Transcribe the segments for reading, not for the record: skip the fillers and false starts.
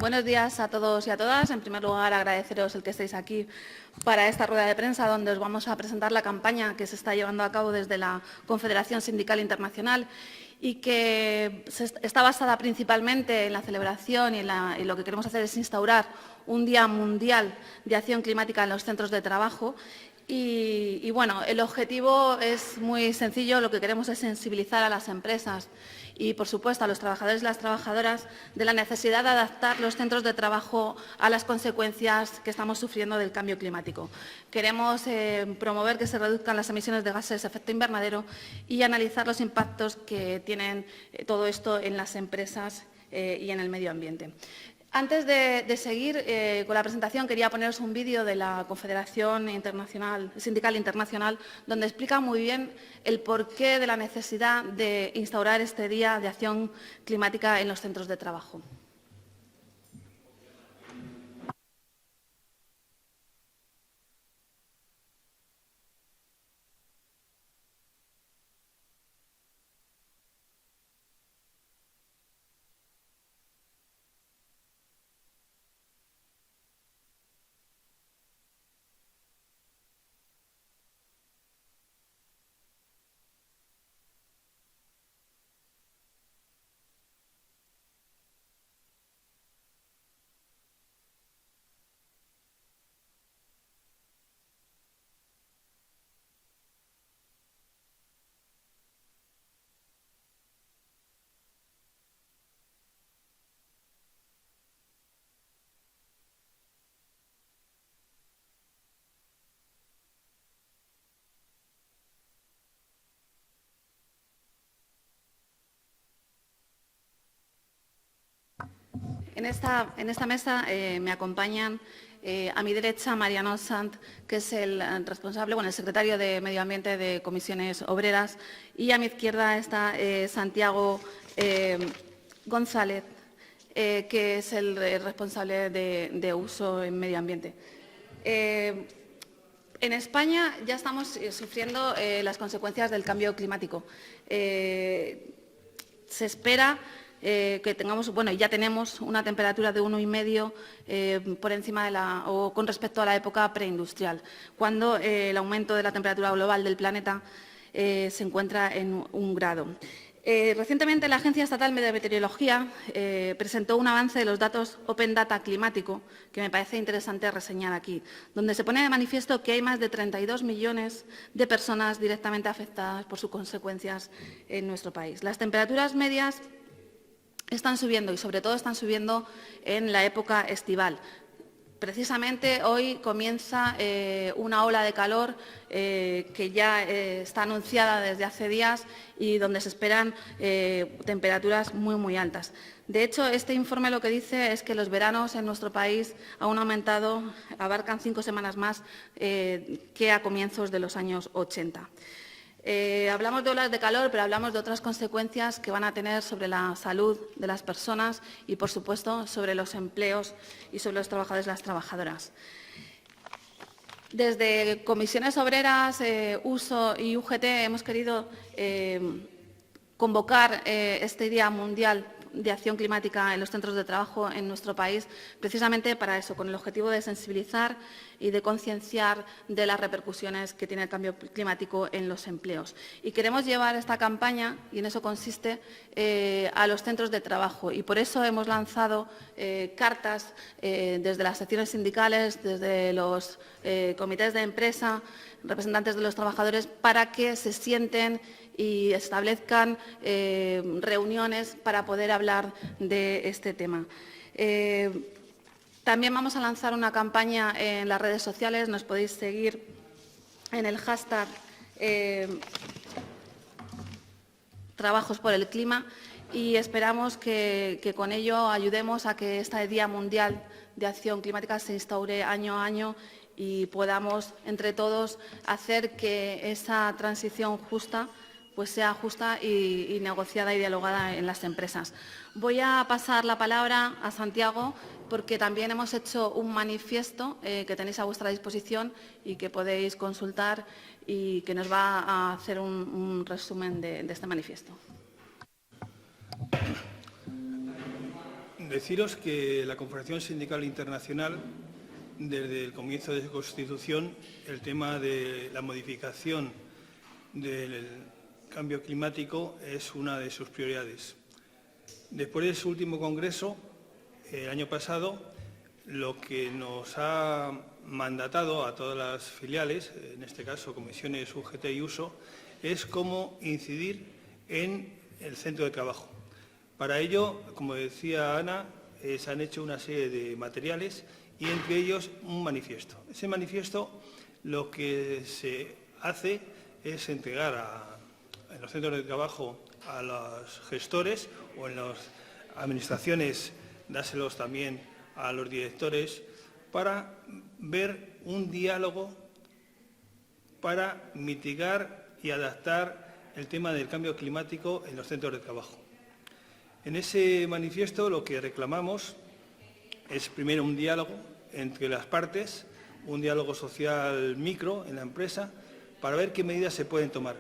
Buenos días a todos y a todas. En primer lugar, agradeceros el que estéis aquí para esta rueda de prensa donde os vamos a presentar la campaña que se está llevando a cabo desde la Confederación Sindical Internacional y que está basada principalmente en la celebración y lo que queremos hacer es instaurar un Día Mundial de Acción Climática en los centros de trabajo. Y bueno, el objetivo es muy sencillo. Lo que queremos es sensibilizar a las empresas y, por supuesto, a los trabajadores y las trabajadoras de la necesidad de adaptar los centros de trabajo a las consecuencias que estamos sufriendo del cambio climático. Queremos promover que se reduzcan las emisiones de gases de efecto invernadero y analizar los impactos que tienen todo esto en las empresas y en el medio ambiente. Antes de seguir con la presentación, quería poneros un vídeo de la Confederación Sindical Internacional, donde explica muy bien el porqué de la necesidad de instaurar este Día de Acción Climática en los centros de trabajo. En esta mesa me acompañan a mi derecha Mariano Sant, que es el responsable, el secretario de Medio Ambiente de Comisiones Obreras, y a mi izquierda está Santiago González, que es el responsable de uso en medio ambiente. En España ya estamos sufriendo las consecuencias del cambio climático. Se espera que tengamos, ya tenemos una temperatura de 1,5 por encima o con respecto a la época preindustrial, cuando el aumento de la temperatura global del planeta se encuentra en 1 grado. Recientemente la Agencia Estatal de Meteorología presentó un avance de los datos Open Data climático que me parece interesante reseñar aquí, donde se pone de manifiesto que hay más de 32 millones de personas directamente afectadas por sus consecuencias en nuestro país. Las temperaturas medias están subiendo y, sobre todo, están subiendo en la época estival. Precisamente hoy comienza una ola de calor que ya está anunciada desde hace días y donde se esperan temperaturas muy, muy altas. De hecho, este informe lo que dice es que los veranos en nuestro país han aumentado, abarcan 5 semanas más que a comienzos de los años 80. Hablamos de olas de calor, pero hablamos de otras consecuencias que van a tener sobre la salud de las personas y, por supuesto, sobre los empleos y sobre los trabajadores y las trabajadoras. Desde Comisiones Obreras, USO y UGT hemos querido convocar este Día Mundial de Acción Climática en los centros de trabajo en nuestro país, precisamente para eso, con el objetivo de sensibilizar y de concienciar de las repercusiones que tiene el cambio climático en los empleos. Y queremos llevar esta campaña, y en eso consiste, a los centros de trabajo. Y por eso hemos lanzado cartas desde las secciones sindicales, desde los comités de empresa, representantes de los trabajadores, para que se sienten y establezcan reuniones para poder hablar de este tema. También vamos a lanzar una campaña en las redes sociales. Nos podéis seguir en el hashtag Trabajos por el Clima y esperamos que con ello ayudemos a que este Día Mundial de Acción Climática se instaure año a año y podamos, entre todos, hacer que esa transición justa sea justa y negociada y dialogada en las empresas. Voy a pasar la palabra a Santiago porque también hemos hecho un manifiesto que tenéis a vuestra disposición y que podéis consultar y que nos va a hacer un resumen de este manifiesto. deciros que la Confederación Sindical Internacional, desde el comienzo de su constitución, el tema de la modificación del cambio climático es una de sus prioridades. Después de su último congreso, el año pasado, lo que nos ha mandatado a todas las filiales, en este caso comisiones UGT y uso, es cómo incidir en el centro de trabajo. Para ello, como decía Ana, se han hecho una serie de materiales y entre ellos un manifiesto. Ese manifiesto lo que se hace es entregar en los centros de trabajo a los gestores o en las administraciones, dárselos también a los directores para ver un diálogo para mitigar y adaptar el tema del cambio climático en los centros de trabajo. En ese manifiesto lo que reclamamos es primero un diálogo entre las partes, un diálogo social micro en la empresa, para ver qué medidas se pueden tomar.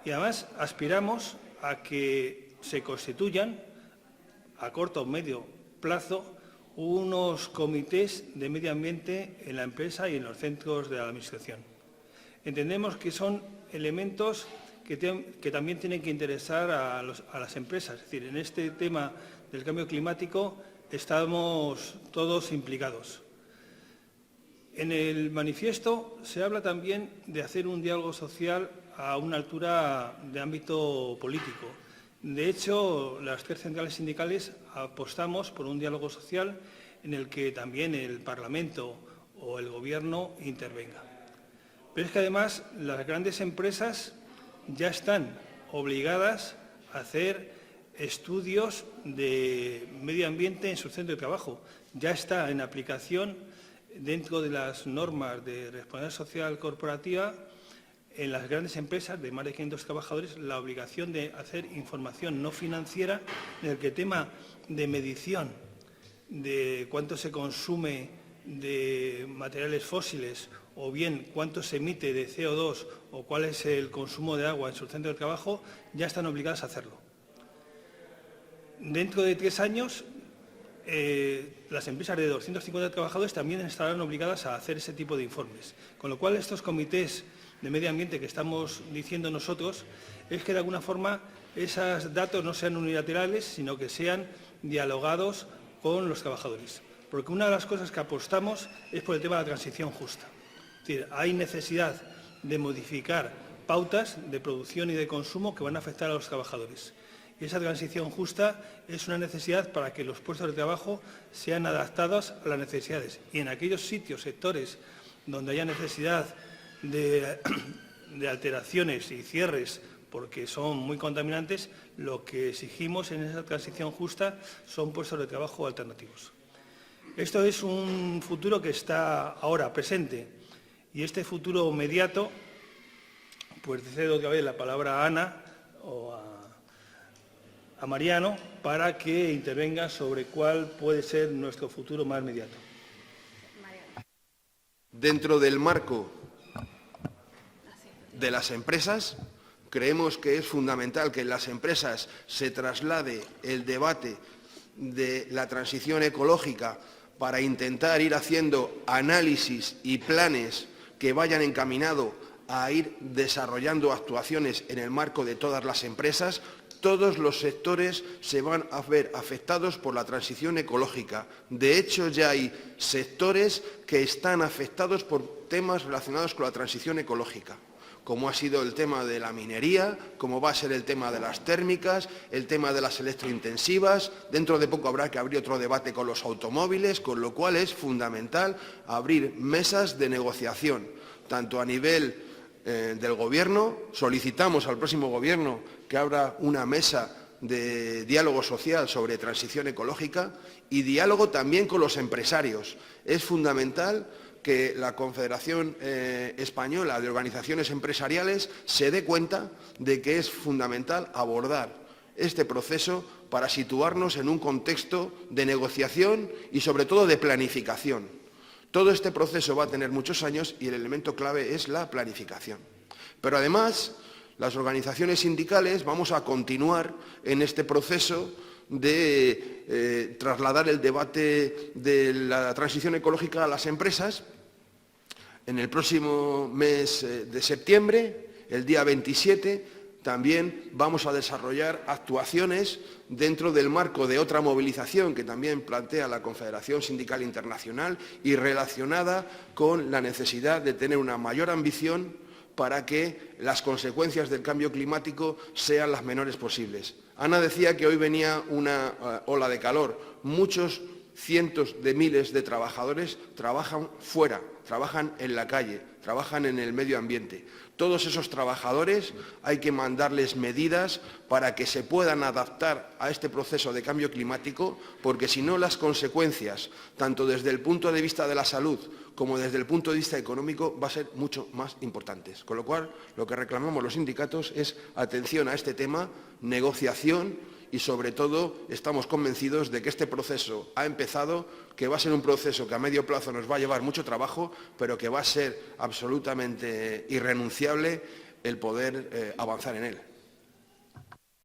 Y además aspiramos a que se constituyan, a corto o medio plazo, unos comités de medio ambiente en la empresa y en los centros de la Administración. Entendemos que son elementos que también tienen que interesar a las empresas. Es decir, en este tema del cambio climático estamos todos implicados. En el manifiesto se habla también de hacer un diálogo social a una altura de ámbito político. De hecho, las tres centrales sindicales apostamos por un diálogo social en el que también el Parlamento o el Gobierno intervenga. Pero es que además las grandes empresas ya están obligadas a hacer estudios de medio ambiente en su centro de trabajo. Ya está en aplicación dentro de las normas de responsabilidad social corporativa en las grandes empresas de más de 500 trabajadores la obligación de hacer información no financiera en el que el tema de medición de cuánto se consume de materiales fósiles o bien cuánto se emite de CO2 o cuál es el consumo de agua en su centro de trabajo, ya están obligadas a hacerlo. Dentro de 3 años, las empresas de 250 trabajadores también estarán obligadas a hacer ese tipo de informes. Con lo cual, estos comités de medio ambiente que estamos diciendo nosotros es que, de alguna forma, esos datos no sean unilaterales, sino que sean dialogados con los trabajadores. Porque una de las cosas que apostamos es por el tema de la transición justa. Es decir, hay necesidad de modificar pautas de producción y de consumo que van a afectar a los trabajadores. Y esa transición justa es una necesidad para que los puestos de trabajo sean adaptados a las necesidades. Y en aquellos sitios, sectores, donde haya necesidad de alteraciones y cierres porque son muy contaminantes, lo que exigimos en esa transición justa son puestos de trabajo alternativos. Esto es un futuro que está ahora presente y este futuro inmediato, pues cedo otra vez la palabra a Ana o a Mariano para que intervenga sobre cuál puede ser nuestro futuro más inmediato. Dentro del marco de las empresas, creemos que es fundamental que en las empresas se traslade el debate de la transición ecológica para intentar ir haciendo análisis y planes que vayan encaminados a ir desarrollando actuaciones en el marco de todas las empresas. Todos los sectores se van a ver afectados por la transición ecológica. De hecho, ya hay sectores que están afectados por temas relacionados con la transición ecológica, como ha sido el tema de la minería, como va a ser el tema de las térmicas, el tema de las electrointensivas. Dentro de poco habrá que abrir otro debate con los automóviles, con lo cual es fundamental abrir mesas de negociación, tanto a nivel del Gobierno. Solicitamos al próximo Gobierno que abra una mesa de diálogo social sobre transición ecológica y diálogo también con los empresarios. Es fundamental que la Confederación Española de Organizaciones Empresariales se dé cuenta de que es fundamental abordar este proceso para situarnos en un contexto de negociación y, sobre todo, de planificación. Todo este proceso va a tener muchos años y el elemento clave es la planificación. Pero, además, las organizaciones sindicales vamos a continuar en este proceso de trasladar el debate de la transición ecológica a las empresas. En el próximo mes de septiembre, el día 27, también vamos a desarrollar actuaciones dentro del marco de otra movilización que también plantea la Confederación Sindical Internacional y relacionada con la necesidad de tener una mayor ambición para que las consecuencias del cambio climático sean las menores posibles. Ana decía que hoy venía una ola de calor. Muchos cientos de miles de trabajadores trabajan fuera, trabajan en la calle, trabajan en el medio ambiente. Todos esos trabajadores hay que mandarles medidas para que se puedan adaptar a este proceso de cambio climático, porque si no las consecuencias, tanto desde el punto de vista de la salud como desde el punto de vista económico, va a ser mucho más importantes. Con lo cual, lo que reclamamos los sindicatos es atención a este tema, negociación y, sobre todo, estamos convencidos de que este proceso ha empezado, que va a ser un proceso que a medio plazo nos va a llevar mucho trabajo, pero que va a ser absolutamente irrenunciable el poder avanzar en él.